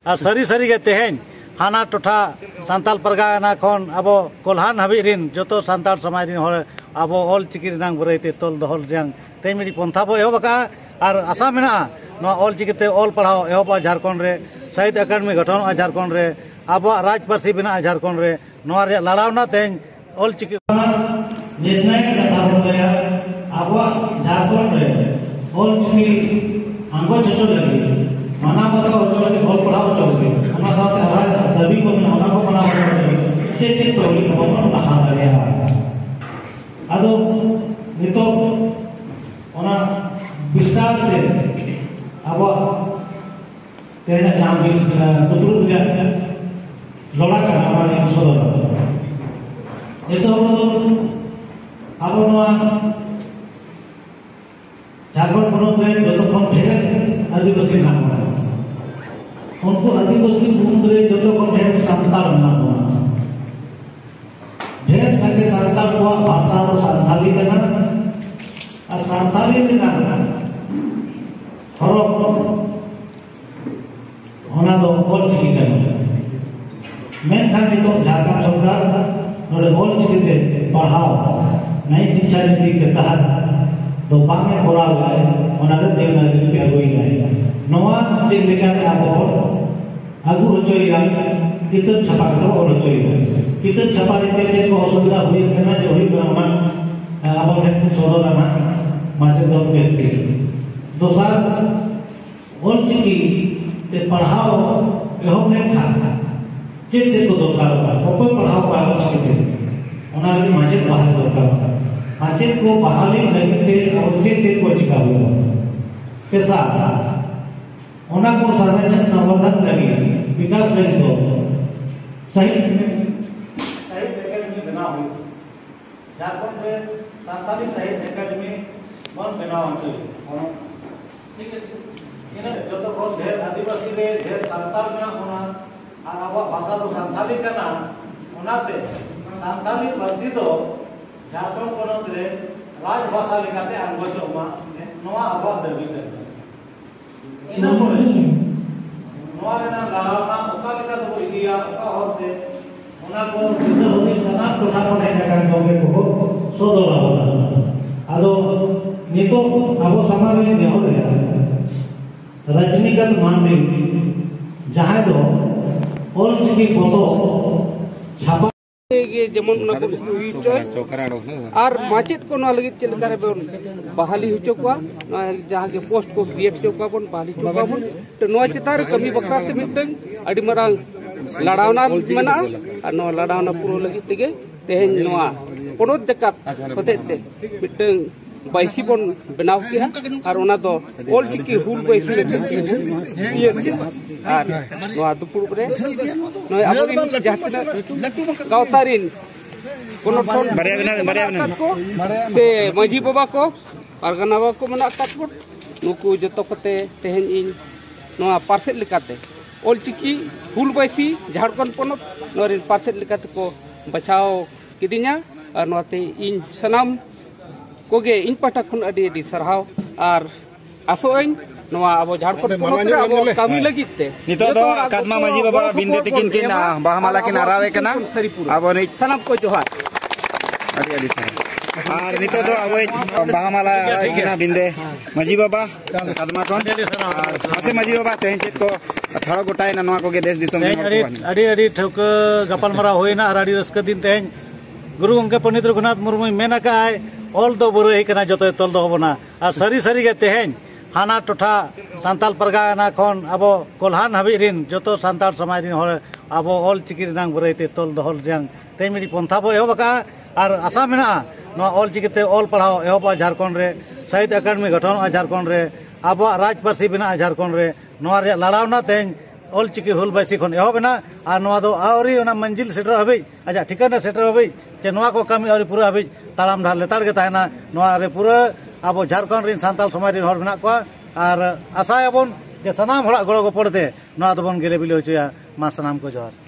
और सारी सारी के तेहेन हाना टोठा सान्ताल परगाना खन अब कोल्हान हाबी रिन जो सान्ताल समाज रिन हर अब ऑल चिकी रिनांग बुराइते तोल दोहल रियांग तेमिडी पंथा बो एहबका और आशा मेना नवा ऑल चिकीते ऑल पढ़ाओ एहबा झारखंड रे साहित्य अकादमी गठन झारखंड रे अब राज पार्सी बना झारखंड रे नवा रे लड़ावना तेन ऑल चिकी निर्णय कथा बोलया अब झारखंड रे ऑल चिकी आंगो छटो लगी माना बता होतो से ऑल पढ़ाओ चलते ओना साथे आवाज दबी को ना ओना को बना जे प्रॉब्लम को ना हां गया आदो नितो ओना विस्तार ते अब तेना नाम तुतुरु गया लड़ा का हमारे सोदर एतो अब नवा झारखंड पनत रे जतो खन ढेर आदिवासी नाम उनको आदिवासी भूमि रे जतो खन ढेर सान्ताल नाम ढेर संगे सान्ताल को भाषा और सान्ताली का और सान्ताली के नाम हरफ होना दो ऑल चिकी का मैं खान तो झारखंड सरकार नोडे ऑल चिकी ते पढ़ाओ नई शिक्षा नीति के तहत तो बामे कोरा गए ओनारे देवनागरी पे होई गए नवा जे लेका आबो आगु होचोइया किताब छपा के और होचोइया किताब छपा रे को असुविधा हुई केना जे होई ब्राह्मण आबो ने सोरो ना माचे दो कहते दोसर ऑल चिकी ते पढ़ाओ एहो में था जे को दरकार बा कोई पढ़ाओ बा ऑल चिकी ते ओनारे माचे बाहर दरकार माचे को बहाली लगते और जे को चिका हुआ कैसा ओना को संरक्षण संवर्धन लगी विकास लगी तो सही एकेडमी बना हुई झारखंड में सान्ताली साहित्य एकेडमी मन बनाव चाहिए ठीक है इने जो तो बहुत ढेर आदिवासी रे ढेर सान्ताल में होना और अब भाषा तो सान्ताली करना ओनाते सान्ताली पार्सी तो झारखंड पनत रे राजभाषा लेकाते आंगोचोमा नवा आबा दबी कर इना कोले नवा रेना लालाना ओका लेका तो इदिया ओका होते ओना को दिसो होती सना टोठा को है जगह दोगे को सोदोरा होना आदो नितो आबो समाज में नेहो रे रजनीकांत मांडे जहां दो ऑल चिकी फोटो छापा जेमन और माचेद को लगे चलता है बहाली हो चुका जहाँ के पोस्ट को क्रिएट चुका बन बहाली चुका बन तो चितार कमी बकरा मिटन अड़ी मरांग लड़ावना मना और नो लड़ावना पूरा लगे तेगे तेहन नोआ पनोत जकात होते ते मिटन बैसी बन बनाव किया और ओना तो ऑल चिकी हुल बैसी ये और नोआ दुपुर रे नो अब जहां गावतारिन कोनो ठोन बारिया से माजी बाबा को पारगना बाबा को मना काटबो नुकु जतो कते तेहन इन नोआ पार्सेल लिकाते ऑल चिकी हुल बैसी झारखंड पनत नोरिन पार्सेल लिकाते को बचाओ किदिnya और नोते इन सनाम कोगे इन पाटा खन अडी सरहाव और आसोइन नवा अब झारखंड पनत रे अब कामी लगिते नितो दो कदमा माजी बाबा बिंदे तकिन किन बाहमाला किन आरावे कना अब नि सनाम को जोहार अडी अडी सर और नितो दो अब बाहमाला किना बिंदे माजी बाबा कदमा कोन आसे माजी बाबा तेन चेत को अठाड़ा गोटाय ना नवा कोगे देश दिसम अडी अडी ठोक गपाल मारा होइना और अडी रस्क दिन तेन गुरु गंगे पंडित रघुनाथ मुर्मू मेना का ऑल दो बुरे कना जतो तोल दो होबना और सारी सारी के तेहेन हाना टोठा सान्ताल परगाना खन अब कोल्हान हाबी रिन जतो सान्ताल समाज रिन हर अब ऑल चिकी रिनांग बुराइते तोल दोहल रियांग तेमिडी पंथा बो एहबका और आशा मेना नवा ऑल चिकीते ऑल पढ़ाओ एहबा झारखंड रे साहित्य अकादमी गठन झारखंड रे अब राज पार्सी बना झारखंड रे नवा रे लड़ावना तेन ऑल चिकी हुल बैसी खन एहबना और नवा दो आवरी ओना मंजिल सेटर हबी अच्छा ठिकाना सेटर हबी जे नवा को कमी और पूरा हबी तालाम ढाल लेतार के ताना नवा रे पूरा अब झारखंड रिन सान्ताल समाज रिन हर बना को और आशा याबन जे सनाम हड़ा गड़ो को पड़ते नवा दोबन गेले बिले होचया मा सनाम को जोहार।